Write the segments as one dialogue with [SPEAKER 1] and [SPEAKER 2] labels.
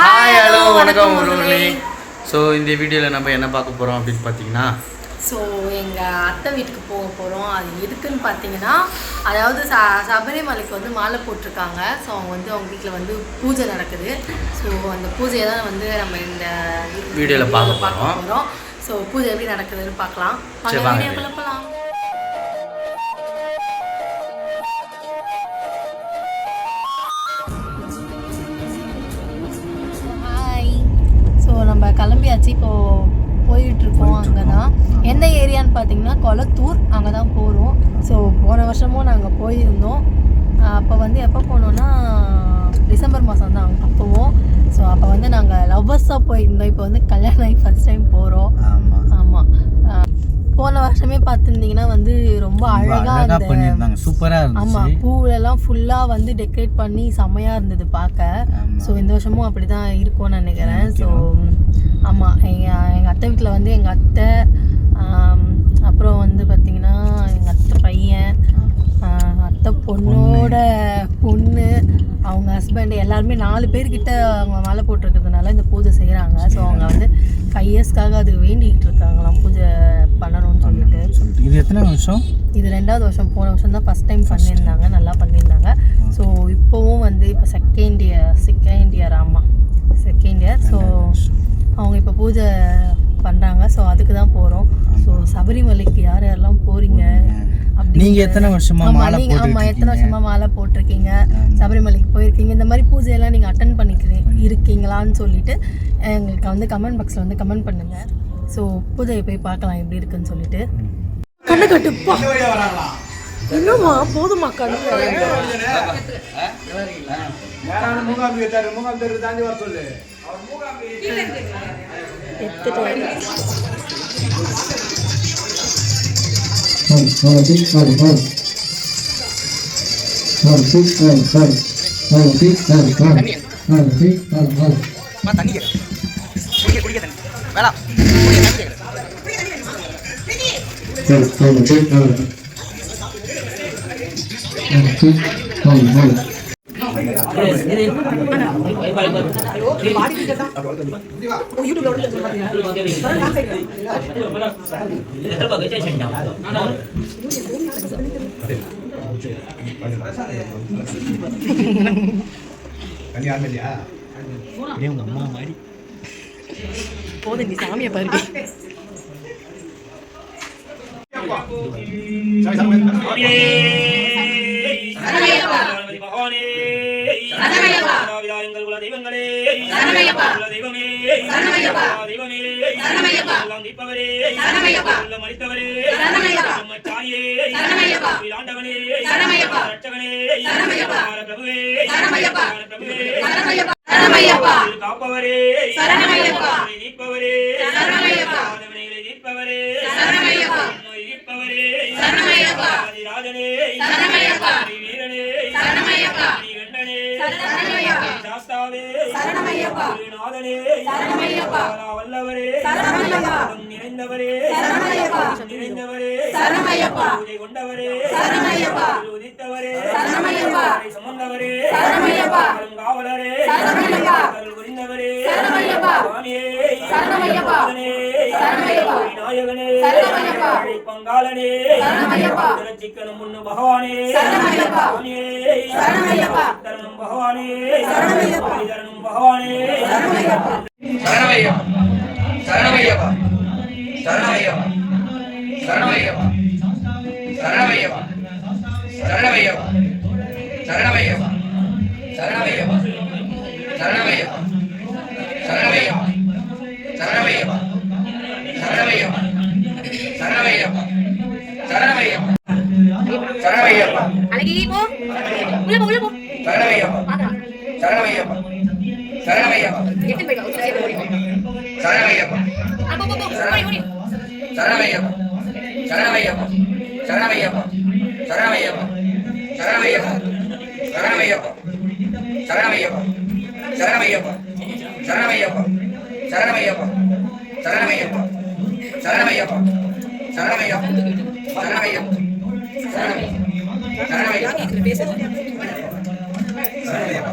[SPEAKER 1] Hi hello வணக்கம் உறவுகளே. So இந்த வீடியோவில் நம்ம என்ன பார்க்க போகிறோம் அப்படின்னு பார்த்தீங்கன்னா,
[SPEAKER 2] ஸோ எங்கள் அத்தை வீட்டுக்கு போக போகிறோம். அது எதுக்குன்னு பார்த்தீங்கன்னா, அதாவது சபரிமலைக்கு வந்து மாலை போட்டிருக்காங்க. ஸோ அவங்க வந்து அவங்க வீட்டில் வந்து பூஜை நடக்குது. ஸோ அந்த பூஜையை தான் வந்து நம்ம இந்த
[SPEAKER 1] வீடியோவில் பார்க்க போகிறோம்.
[SPEAKER 2] ஸோ பூஜை எப்படி நடக்குதுன்னு பார்க்கலாம். வீடியோக்குள்ள போகலாம். நம்ம கிளம்பியாச்சு. இப்போது போயிட்டுருக்கோம். அங்கே தான் எந்த ஏரியான்னு பார்த்தீங்கன்னா கொளத்தூர். அங்கே தான் போகிறோம். ஸோ போன வருஷமும் நாங்கள் போயிருந்தோம். அப்போ வந்து எப்போ போனோன்னா டிசம்பர் மாதம் தான் அப்போவும். ஸோ அப்போ வந்து நாங்கள் லவ்வர்ஸாக போயிருந்தோம். இப்போ வந்து கல்யாணம் ஆகி ஃபஸ்ட் டைம் போகிறோம். ஆமாம். போன வருஷமே பார்த்துருந்தீங்கன்னா வந்து ரொம்ப அழகாக
[SPEAKER 1] பண்ணியிருந்தாங்க, சூப்பராக இருந்துச்சு.
[SPEAKER 2] ஆமாம், பூவெல்லாம் ஃபுல்லாக வந்து டெக்கரேட் பண்ணி செம்மையாக இருந்தது பார்க்க. ஸோ இந்த வருஷமும் அப்படி தான் இருக்கும்னு நினைக்கிறேன். ஸோ ஆமாம், எங்கள் அத்தை வீட்டில் வந்து எங்கள் அத்தை, அப்புறம் வந்து பார்த்திங்கன்னா எங்கள் அத்தை பையன், அத்தை பொண்ணோட பொண்ணு, அவங்க ஹஸ்பண்ட், எல்லாருமே 4 பேர்கிட்ட அவங்க மாலை போட்டிருக்கிறதுனால இந்த பூஜை செய்கிறாங்க. ஸோ அவங்க வந்து 5 இயர்ஸ்க்காக அது வேண்டிக்கிட்டு இருக்காங்களாம், பூஜை பண்ணணும்னு சொல்லிட்டு.
[SPEAKER 1] இது எத்தனை வருஷம்?
[SPEAKER 2] இது 2வது வருஷம். போன வருஷம் தான் ஃபஸ்ட் டைம் பண்ணியிருந்தாங்க, நல்லா பண்ணியிருந்தாங்க. ஸோ இப்போவும் வந்து இப்போ செகண்ட் இயர். ஆமாம், செகண்ட் இயர். ஸோ அவங்க இப்போ பூஜை பண்ணுறாங்க. ஸோ அதுக்கு தான் போகிறோம். ஸோ சபரிமலைக்கு யார் யாரெல்லாம் போகிறீங்க அப்படி,
[SPEAKER 1] நீங்கள் எத்தனை வருஷமாக மாலை
[SPEAKER 2] போட்டிருக்கீங்க, சபரிமலைக்கு போயிருக்கீங்க, இந்த மாதிரி பூஜையெல்லாம் நீங்கள் அட்டன் இருக்கீங்களான்னு சொல்லிட்டு எங்களுக்கு வந்து கமெண்ட் பாக்ஸில் வந்து கமெண்ட் பண்ணுங்கள். ஸோ பூஜையை போய் பார்க்கலாம் எப்படி இருக்குன்னு சொல்லிட்டு. கண்ணை கட்டுப்பா, இன்னுமா போதுமா கண்ணு? போதும், நீ சாமியை பாருங்க.
[SPEAKER 3] காப்பவரே வல்லவரே நிறைந்தவரே கொண்டவரே உதித்தவரே சுமந்தவரே காவலரே புரிந்தவரே நாயகனே பங்காளனே சிக்கனம் முன்னு பகவானே தரணும் பகவானே தரணும் பகவானே. சரணமையப்பா சரணமையப்பா சரணமையப்பா சரணமையப்பா சரணமையப்பா சரணமையப்பா சரணமையப்பா சரணமையப்பா சரணமையப்பா சரணமையப்பா சரணமையப்பா சரணமையப்பா சரணமையப்பா சரணமையப்பா சரணமையப்பா அழகி போ உள்ள போ சரணமையப்பா சரணமையப்பா சரணமையப்பா எட்டு போய் சரணமையப்பா சரணமையப்பா சரணமையப்பா சரணமையப்பா சரணமையப்பா சரணமையப்பா சரணமையப்பா சரணமையப்பா சரணமையப்பா சரணமையப்பா சரணமையப்பா சரணமையப்பா சரணமையப்பா சரணமையப்பா சரணமையப்பா சரணமையப்பா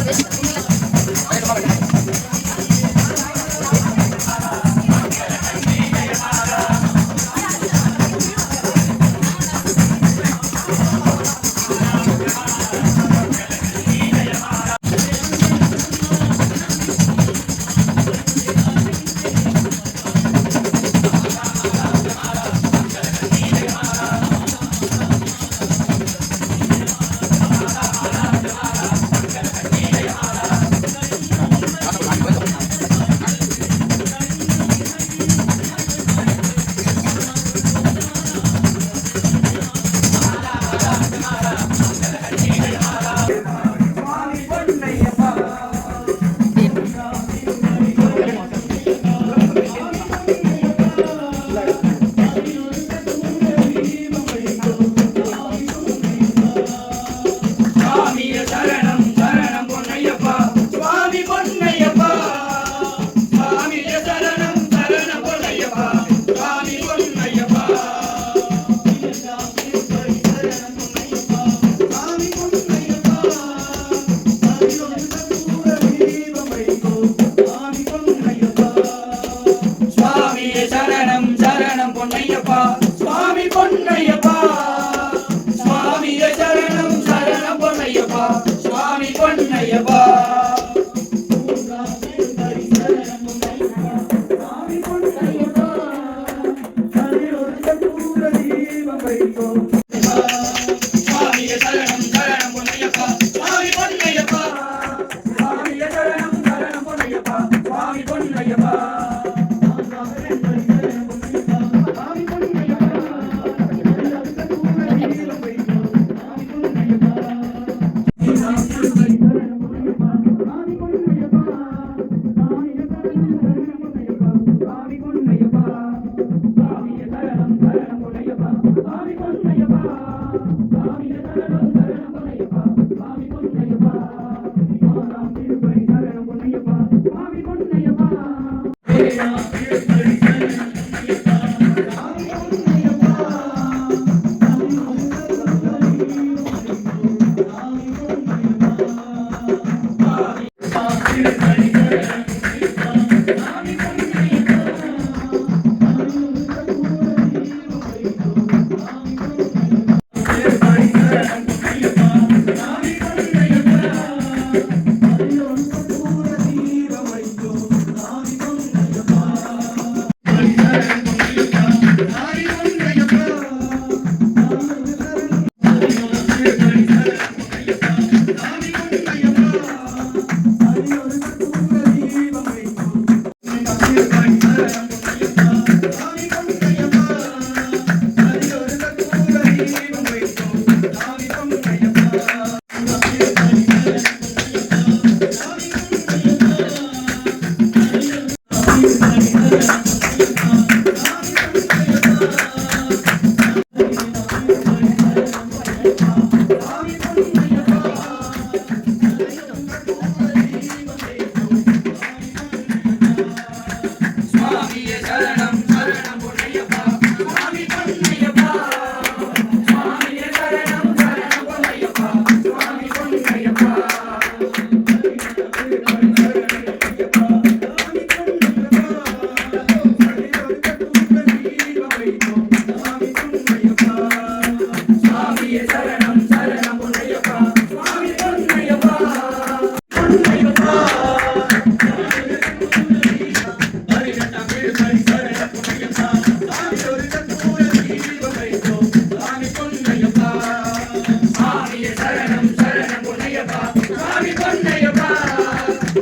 [SPEAKER 4] பொன்னையப்பா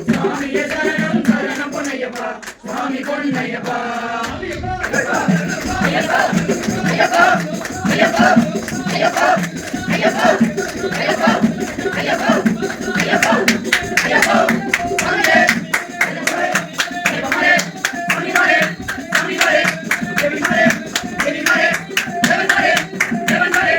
[SPEAKER 4] சுவாமியே சரணம் சரணம் பொன்னையப்பா சுவாமி பொன்னையப்பா ஐயப்பா ஐயப்பா ஐயப்பா ஐயப்பா ஐயப்பா ஐயப்பா ஐயப்பா ஐயப்பா ஐயப்பா அங்கே ஐயப்பா சாமி மாரே தேவி மாரே தேவன் மாரே தேவன் மாரே